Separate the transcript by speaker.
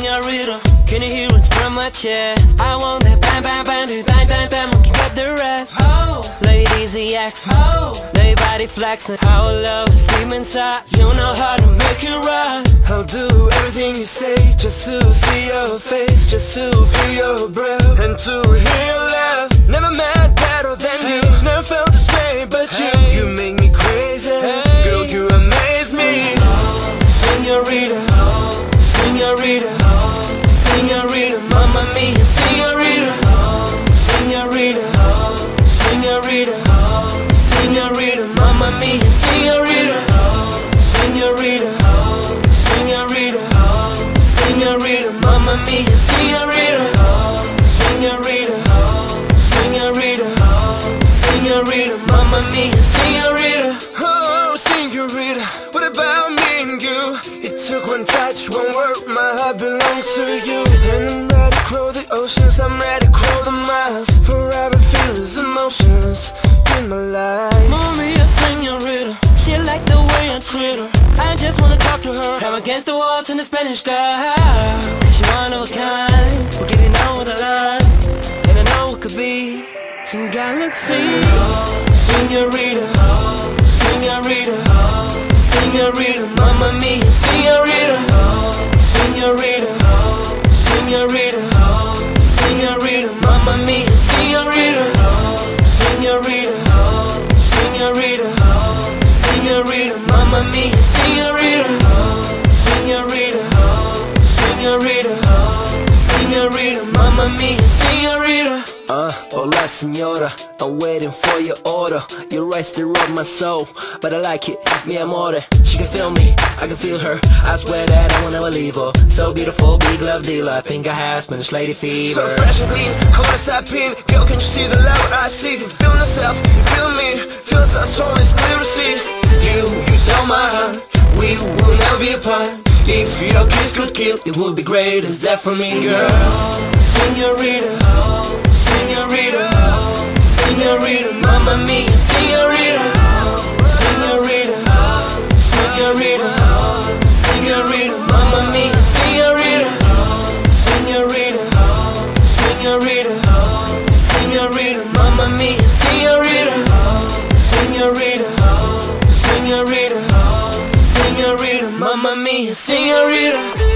Speaker 1: señorita. Can you hear it from my chest? I want that bang bang bang, do bang bang bang, monkey got the rest. Oh, ladies accent, oh, they body flexing. Our love is deep inside, you know how to make it right.
Speaker 2: I'll do everything you say, just to see your face, just to feel your breath, and to hear your laugh. Never met better than you, never felt this way but you make me crazy, girl, you amaze me.
Speaker 1: Señorita, señorita, señorita, mamma mia, señorita, señorita, señorita, señorita, mamma mia, señorita, señorita, señorita, señorita, mamma mia, señorita, señorita, señorita, señorita, mamma mia, señorita.
Speaker 2: Oh, señorita, what about me and you? It took one touch, one word, my heart belongs to you. And I'm ready to crow the oceans, I'm ready to crow the miles. Forever feel these emotions in my life.
Speaker 1: Mamma mia, señorita, she like the way I treat her. I just wanna talk to her. I'm against the wall in the Spanish sky. She one of a kind, we're getting on with our life, and I know it could be some galaxy. Señorita, señorita, señorita, mamma mia, señorita, señorita, señorita, señorita, mamma mia, señorita, señorita, señorita, señorita, mamma mia, señorita, señorita, señorita, señorita, mamma mia, señorita.
Speaker 3: Hola señora, I'm waiting for your order. Your eyes stir up my soul, but I like it, mi amore. She can feel me, I can feel her. I swear that I will never leave her. So beautiful, big love dealer. I think I have Spanish lady fever.
Speaker 2: So fresh and clean, I wanna step in. Girl, can you see the love I see? If you feel yourself, you feel me. Feel so strong, it's clear to see. You stole my heart, we will never be apart. If your kiss could kill, it would be great. It's that for me, girl.
Speaker 1: Señorita, señorita, señorita, mamma mia, señorita, señorita, señorita, señorita, mamma mia, señorita, señorita, señorita, señorita, mamma mia, señorita, señorita, señorita, señorita, mamma mia, señorita.